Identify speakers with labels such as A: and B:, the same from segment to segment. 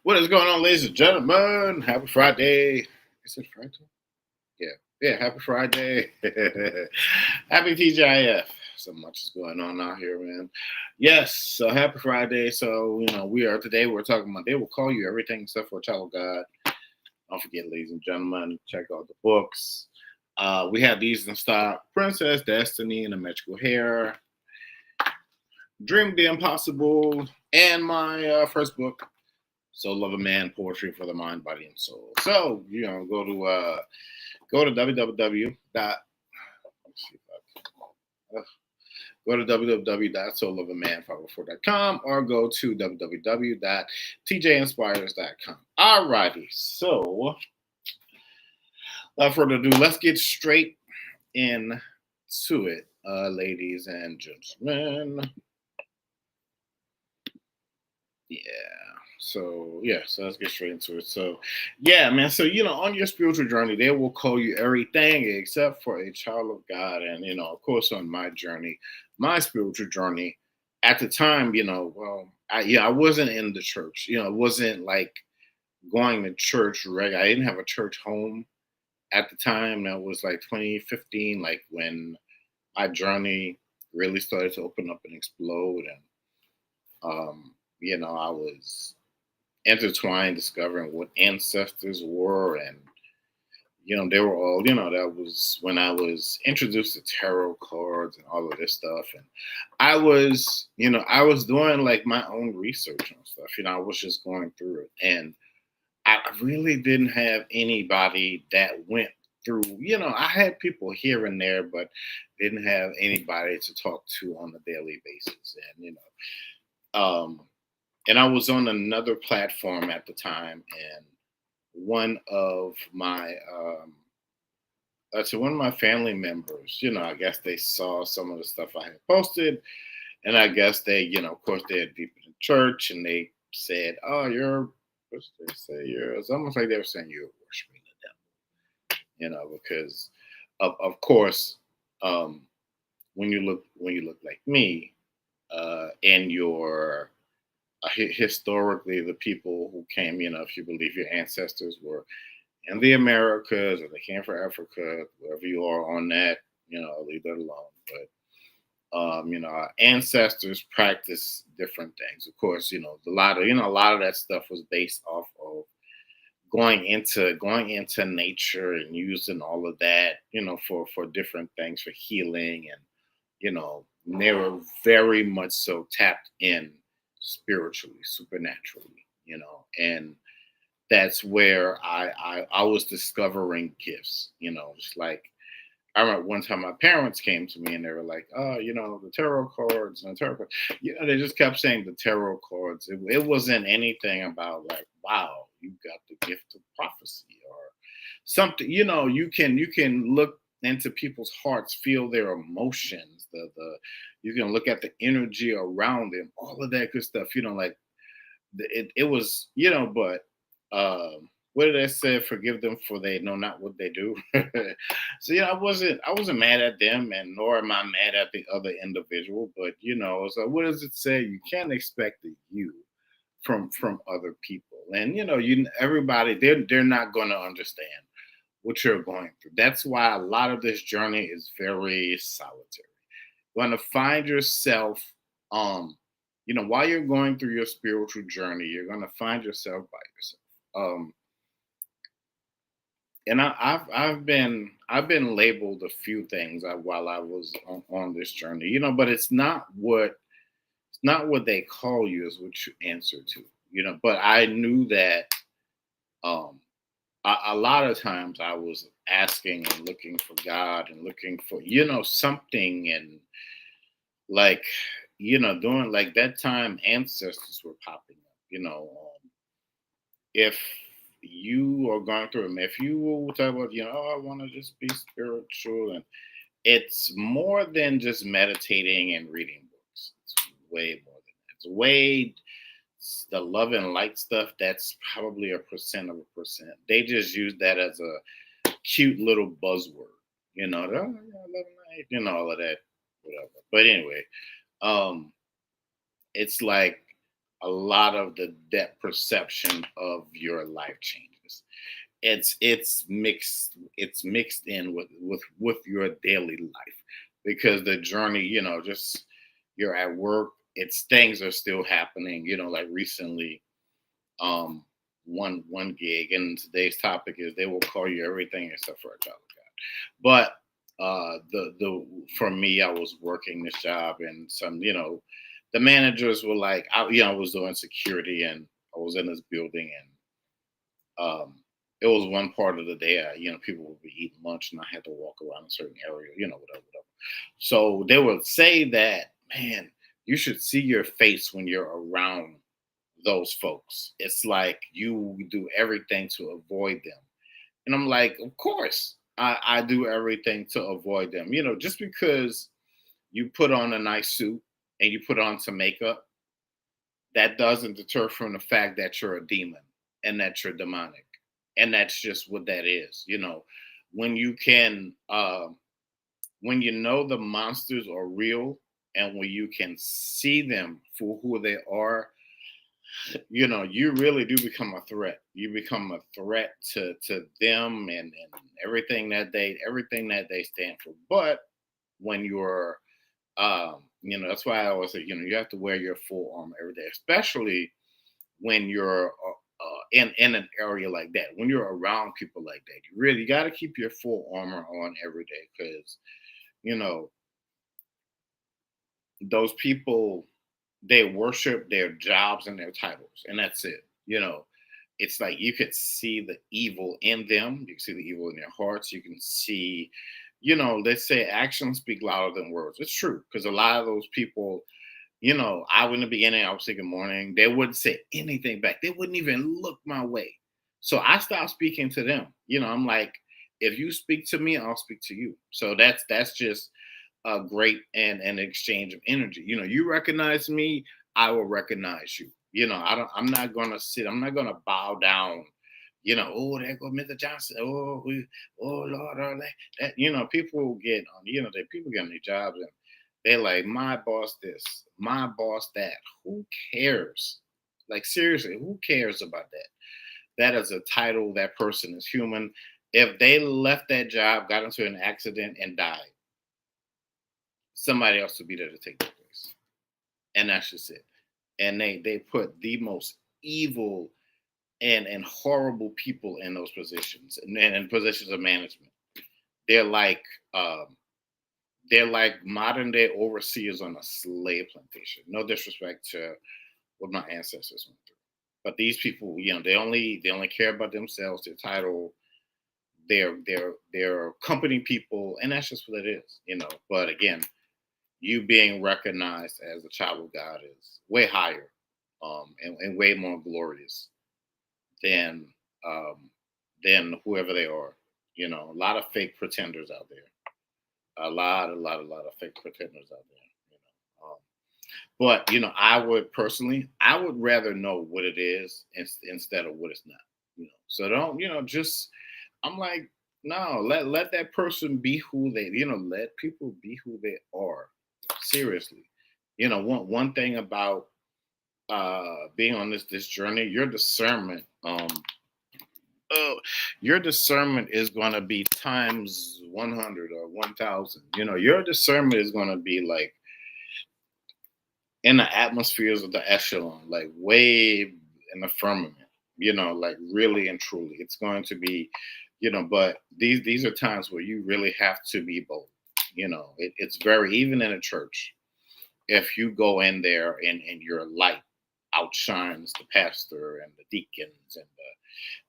A: What is going on, ladies and gentlemen? Happy Friday. Is it Friday? Yeah. Yeah, happy Friday. Happy TGIF. So much is going on out here, man. Yes, so happy Friday. So, we're talking about they will call you everything except for a child of God. Don't forget, ladies and gentlemen, check out the books. We have these in stock: Princess Destiny and the Magical Hair, Dream the Impossible, and my first book, Soul of a Man: Poetry for the Mind, Body, and Soul. So go to www. Let's see if I, go to www.soulofaman504.com or go to www.tjinspires.com. Alrighty, so without further ado, let's get straight into it, ladies and gentlemen. So let's get straight into it. So yeah, man. So on your spiritual journey, they will call you everything except for a child of God. And of course, on my journey, my spiritual journey, at the time, I wasn't in the church. It wasn't like going to church regular. I didn't have a church home at the time. That was like 2015, like when my journey really started to open up and explode. And I was intertwined, discovering what ancestors were, and they were all, that was when I was introduced to tarot cards and all of this stuff. And I was doing like my own research on stuff. I was just going through it, and I really didn't have anybody that went through. I had people here and there, but didn't have anybody to talk to on a daily basis. Um and I was on another platform at the time, and one of my one of my family members, I guess they saw some of the stuff I had posted, and I guess they, of course, they're deep in the church, and they said, "Oh, you're," what did they say? You're. It's almost like they were saying you're worshiping the devil, because of course, um, when you look like me, and you're historically the people who came, if you believe your ancestors were in the Americas or they came from Africa, wherever you are on that, leave that alone. But our ancestors practice different things. Of course, a lot of that stuff was based off of going into nature and using all of that, for different things, for healing. And they were very much so tapped in spiritually, supernaturally, and that's where I was discovering gifts. Just like I remember one time my parents came to me and they were like, "Oh, the tarot cards and the tarot cards." They just kept saying the tarot cards. It wasn't anything about like, "Wow, you got the gift of prophecy," or something. You can look into people's hearts, feel their emotions. The You can look at the energy around them, all of that good stuff. Like it was, but what did I say? Forgive them for they know not what they do. So I wasn't mad at them, and nor am I mad at the other individual. But so what does it say? You can't expect the you from other people, and everybody, they're not going to understand what you're going through. That's why a lot of this journey is very solitary. You're going to find yourself, while you're going through your spiritual journey, you're going to find yourself by yourself. And I've been labeled a few things while I was on this journey, but it's not what they call you, is what you answer to, But I knew that um, a lot of times I was asking and looking for God and looking for something, and like during like that time ancestors were popping up. If you are going through them, if you will talk about, oh, I want to just be spiritual, and it's more than just meditating and reading books. It's way more than that. It's way the love and light stuff. That's probably a percent of a percent. They just use that as a cute little buzzword. Oh, yeah, love and light, all of that, whatever. But anyway, um, it's like a lot of the depth perception of your life changes. It's mixed in with your daily life, because the journey, just you're at work, it's things are still happening, like recently, um one gig, and today's topic is they will call you everything except for a child of God. But the for me, I was working this job, and the managers were like, I was doing security, and I was in this building, and it was one part of the day, people would be eating lunch, and I had to walk around a certain area, whatever, whatever. So they would say that, man, you should see your face when you're around those folks. It's like you do everything to avoid them. And I'm like, of course, I do everything to avoid them. Just because you put on a nice suit and you put on some makeup, that doesn't deter from the fact that you're a demon and that you're demonic. And that's just what that is. When you can, when you know the monsters are real, and when you can see them for who they are, you really do become a threat. You become a threat to them, and everything that they stand for. But when you're, that's why I always say, you have to wear your full armor every day, especially when you're in an area like that. When you're around people like that, you really got to keep your full armor on every day, because you know those people, they worship their jobs and their titles, and that's it. It's like you could see the evil in them, you can see the evil in their hearts, you can see, let's say actions speak louder than words. It's true, because a lot of those people, in the beginning, I would say good morning, they wouldn't say anything back, they wouldn't even look my way. So I stopped speaking to them. I'm like, if you speak to me, I'll speak to you. So that's just a great and an exchange of energy. You recognize me, I will recognize you. I'm not gonna sit, I'm not gonna bow down. Oh, there go Mr. Johnson. Oh Lord, that. People get on. People get on their jobs, and they're like, my boss this, my boss that. Who cares? Like, seriously, who cares about that? That is a title. That person is human. If they left that job, got into an accident, and died, somebody else will be there to take their place. And that's just it. And they put the most evil and horrible people in those positions, and in positions of management. They're like, um, they're like modern day overseers on a slave plantation. No disrespect to what my ancestors went through, but these people, they only care about themselves, their title, their company people, and that's just what it is. But again, you being recognized as a child of God is way higher, and way more glorious than, um, than whoever they are. A lot of fake pretenders out there. A lot of fake pretenders out there. But I would personally, I would rather know what it is, instead of what it's not. So don't, just, I'm like, no, let that person be who they, let people be who they are. Seriously, one thing about being on this journey, uh, your discernment is going to be times 100 or 1,000. Your discernment is going to be like in the atmospheres of the echelon, like way in the firmament, like really and truly. It's going to be, but these are times where you really have to be bold. It's very, even in a church, if you go in there and your light outshines the pastor and the deacons and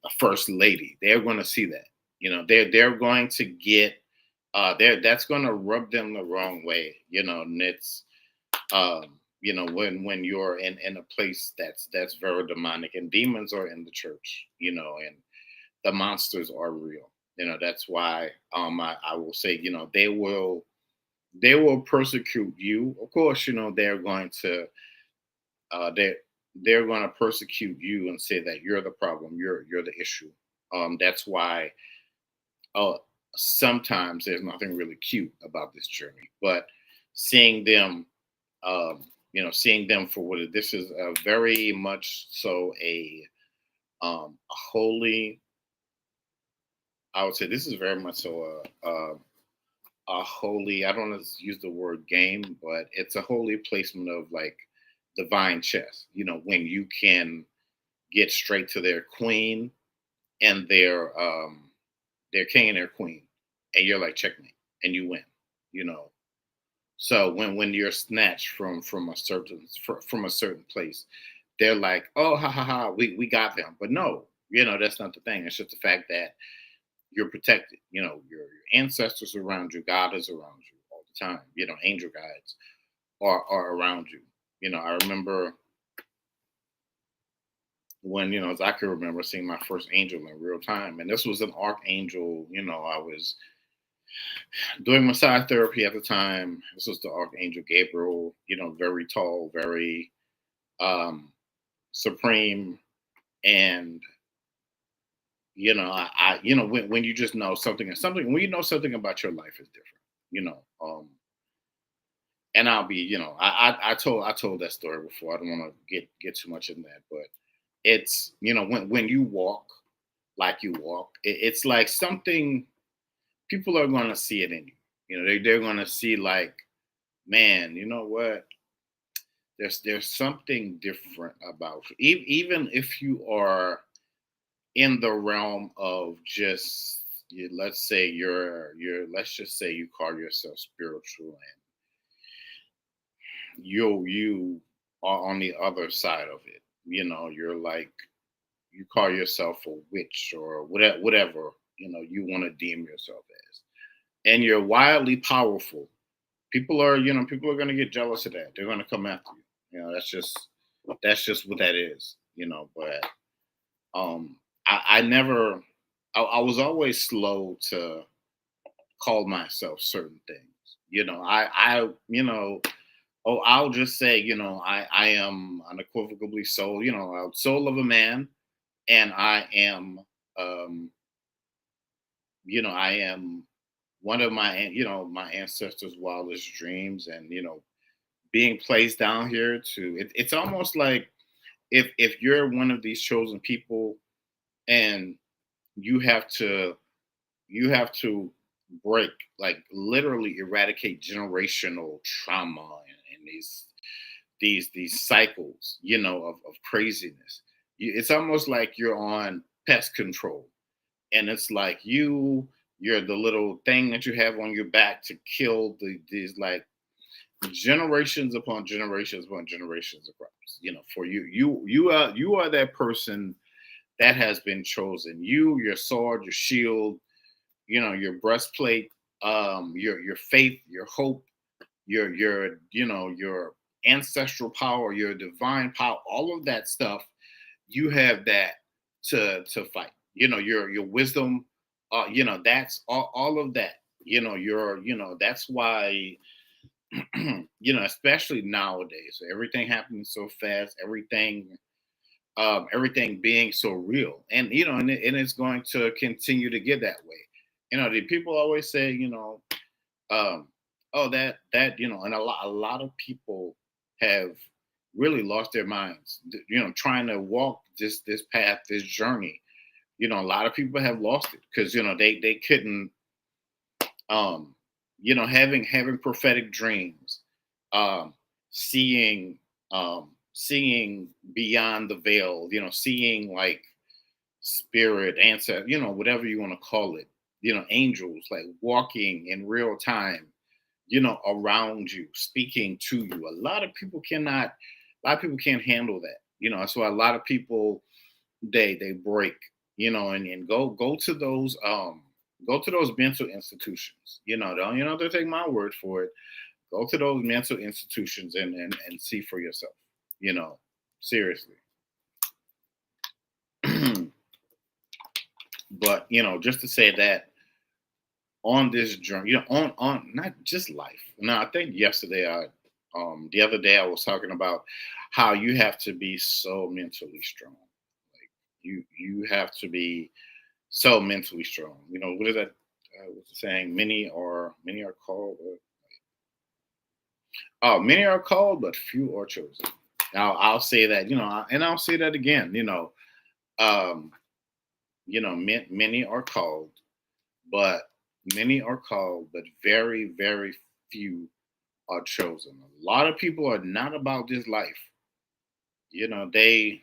A: the first lady, they're going to see that. They're going to get, that's going to rub them the wrong way. And it's, when you're in a place that's very demonic, and demons are in the church, and the monsters are real. That's why, I will say, they will persecute you. Of course, they're going to, they're going to persecute you and say that you're the problem, you're the issue. That's why, uh, sometimes there's nothing really cute about this journey, but seeing them, um, seeing them for what this is a very much so a holy. I would say this is very much so a holy. I don't want to use the word game, but it's a holy placement of like divine chess. When you can get straight to their queen and their king and their queen, and you're like checkmate, and you win. You know, so when you're snatched from a certain place, they're like, oh ha ha ha, we got them. But no, that's not the thing. It's just the fact that you're protected. Your ancestors around you, God is around you all the time. Angel guides are around you. I remember when, as I can remember, seeing my first angel in real time. And this was an archangel. I was doing massage therapy at the time. This was the archangel Gabriel, very tall, very um, supreme. And, when you just know something is something, when you know something about your life is different, you know. And I'll be, I told that story before. I don't want to get too much in that, but it's, when you walk like you walk, it's like something people are going to see it in you. They're going to see like, man, you know what? There's something different about you. Even if you are in the realm of just, let's say let's just say you call yourself spiritual, and you are on the other side of it. You're like, you call yourself a witch or whatever you want to deem yourself as, and you're wildly powerful. People are going to get jealous of that. They're going to come after you. That's just what that is. But I never, I was always slow to call myself certain things. I'll just say, I am unequivocally soul, a soul of a man, and um, I am one of my ancestors' wildest dreams, and being placed down here it's almost like if you're one of these chosen people, and you have to you have to break, like literally eradicate generational trauma and these cycles, of craziness. It's almost like you're on pest control, and it's like you're the little thing that you have on your back to kill these like generations upon generations upon generations of crops. For you are that person that has been chosen. Your sword, your shield, your breastplate, your faith, your hope, your ancestral power, your divine power, all of that stuff. You have that to fight. Your wisdom, that's all of that. That's why, especially nowadays, everything happens so fast, everything being so real, and and it's going to continue to get that way. The people always say, um, oh, that and a lot of people have really lost their minds, trying to walk this path, this journey. A lot of people have lost it because they couldn't, um, having prophetic dreams, um, seeing seeing beyond the veil, seeing like spirit, answer, whatever you want to call it, angels like walking in real time, around you, speaking to you. A lot of people can't handle that. That's why a lot of people they break, and go to those mental institutions. Don't have to take my word for it. Go to those mental institutions and see for yourself. Seriously. But just to say that on this journey, on not just life. Now, I think the other day I was talking about how you have to be so mentally strong. Like you have to be so mentally strong. What is that? What's the saying? Many are called. Oh, many are called, but few are chosen. Now I'll say that, and I'll say that again. Um, many are called, but many are called, but very, very few are chosen. A lot of people are not about this life. They,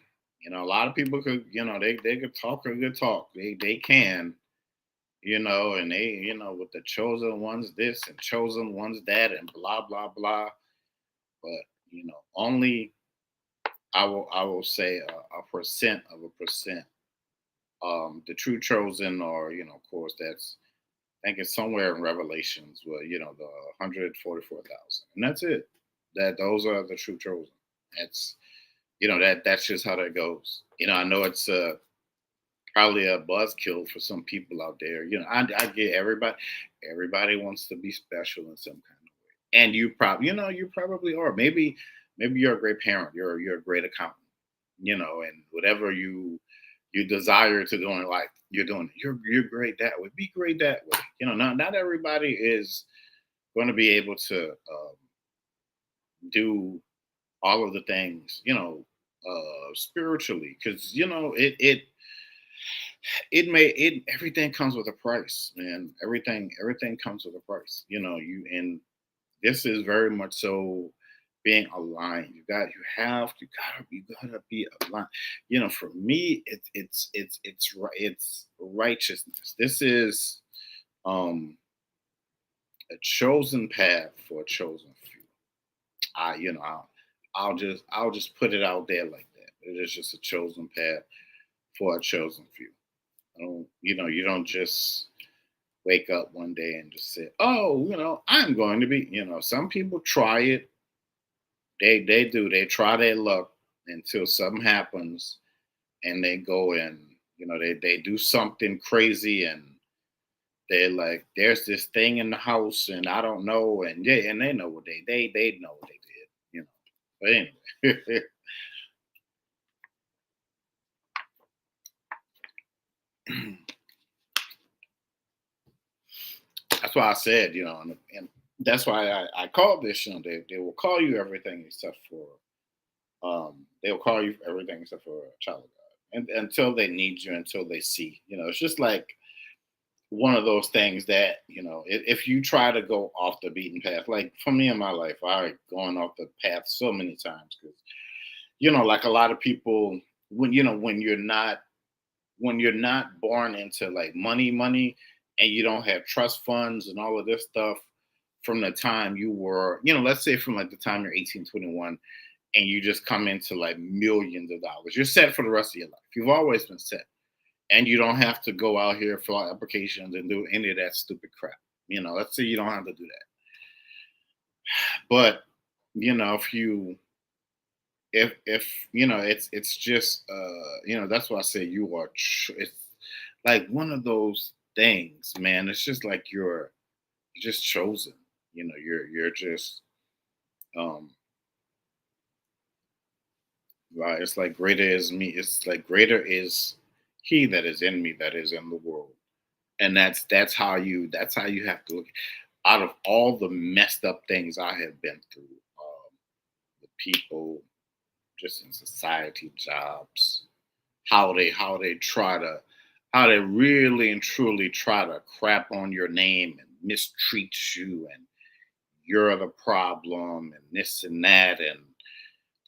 A: a lot of people could, they could talk a good talk. They can, and they, with the chosen ones this and chosen ones that and blah blah blah. But only I will say a percent of a percent. The true chosen, or of course, that's I think it's somewhere in Revelations where the 144,000, and that's it. That those are the true chosen. That's that's just how that goes. I know it's probably a buzzkill for some people out there. I get everybody wants to be special in some kind of way, and you probably are. Maybe you're a great parent. You're a great accountant. And whatever you desire to do in life, you're doing it. You're great that way. Be great that way. Not everybody is going to be able to do all of the things, spiritually, because it everything comes with a price, man. Everything comes with a price. And this is very much so being aligned. You gotta be aligned. For me, it's righteousness. This is um a chosen path for a chosen few. I you know I'll just put it out there like that. It is just a chosen path for a chosen few. You don't just wake up one day and just say, "Oh, I'm going to be." Some people try it. They do. They try their luck until something happens, and they go and they do something crazy, and they're like, "There's this thing in the house, and I don't know," and yeah, and they know what they know what they did. But anyway, that's why I said, and that's why I called this. They will call you everything except for they'll call you everything except for a child of God, and until they need you, until they see. It's just like one of those things that if you try to go off the beaten path, like for me in my life, I've gone off the path so many times because like a lot of people, when you're not born into like money, and you don't have trust funds and all of this stuff from the time you were, let's say from like the time you're 18, 21, and you just come into like millions of dollars, you're set for the rest of your life. You've always been set, and you don't have to go out here, fill out applications, and do any of that stupid crap. Let's say you don't have to do that. But if it's just that's why I say you are. It's like one of those things, man. It's just like you're just chosen. You're just um. Right. It's like greater is me. It's like greater is he that is in me that is in the world. And that's how you have to look. Out of all the messed up things I have been through, the people, just in society, jobs, how they really and truly try to crap on your name and mistreat you, and you're the problem and this and that. And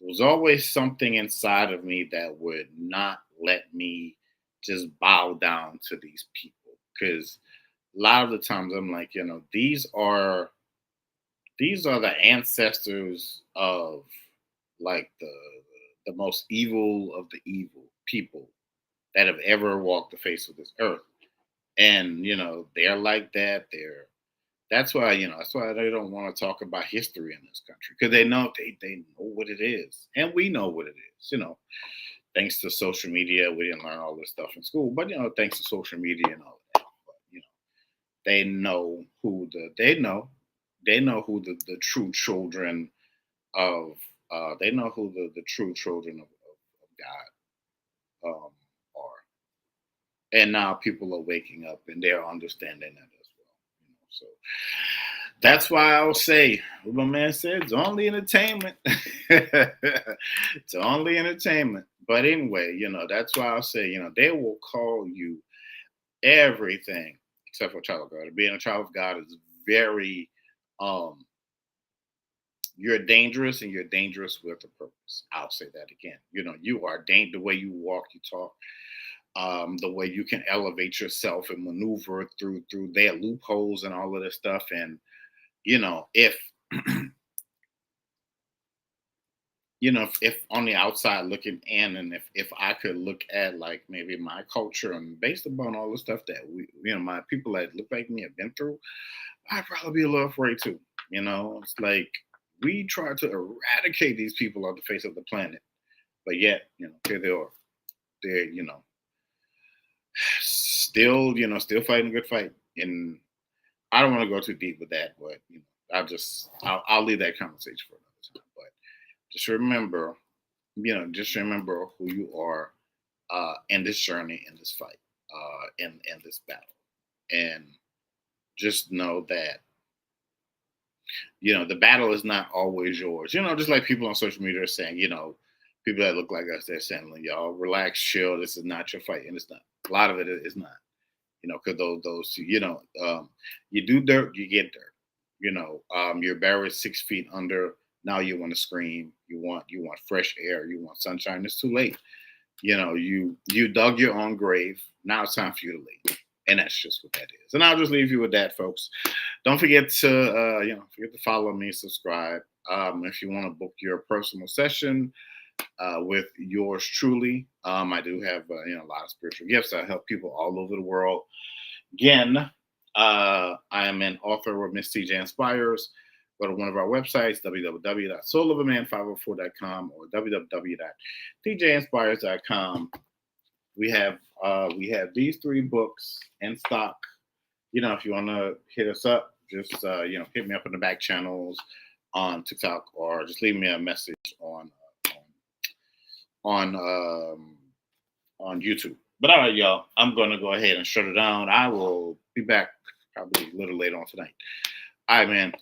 A: there was always something inside of me that would not let me just bow down to these people, because a lot of the times I'm like, these are the ancestors of like the most evil of the evil people that have ever walked the face of this earth. And they're like that. That's why they don't want to talk about history in this country, because they know what it is, and we know what it is. Thanks to social media, we didn't learn all this stuff in school, but thanks to social media and all that. But they know they know who the true children of they know who the true children of God are. And now people are waking up and they're understanding that as well. So That's why I'll say, what my man said, it's only entertainment. It's only entertainment. But anyway, that's why I'll say, they will call you everything except for a child of God. Being a child of God is very, um, you're dangerous and you're dangerous with a purpose. I'll say that again. You are the way you walk, you talk, the way you can elevate yourself and maneuver through their loopholes and all of this stuff. And if if on the outside looking in, and if I could look at like maybe my culture and based upon all the stuff that my people that look like me have been through, I'd probably be a little afraid too. It's like we try to eradicate these people off the face of the planet, but yet, here they are. They're, still fighting a good fight. And I don't want to go too deep with that, but I'll leave that conversation for another time. But just remember who you are in this journey, in this fight, in this battle, and just know that the battle is not always yours. Just like people on social media are saying, people that look like us, they're saying, y'all relax, chill. This is not your fight, and it's not. A lot of it is not. Because those you do dirt, you get dirt. You're buried 6 feet under. Now you want to scream. You want fresh air. You want sunshine. It's too late. You dug your own grave. Now it's time for you to leave. And that's just what that is. And I'll just leave you with that, folks. Don't forget to follow me, subscribe. If you want to book your personal session with yours truly, I do have a lot of spiritual gifts. I help people all over the world. Again, I am an author of Miss TJ Inspires. Go to one of our websites, www.soulofaman504.com or www.tjinspires.com. We have these 3 books in stock. If you want to hit us up, just hit me up in the back channels on TikTok, or just leave me a message on YouTube. But all right, y'all, I'm gonna go ahead and shut it down. I will be back probably a little later on tonight. All right, man.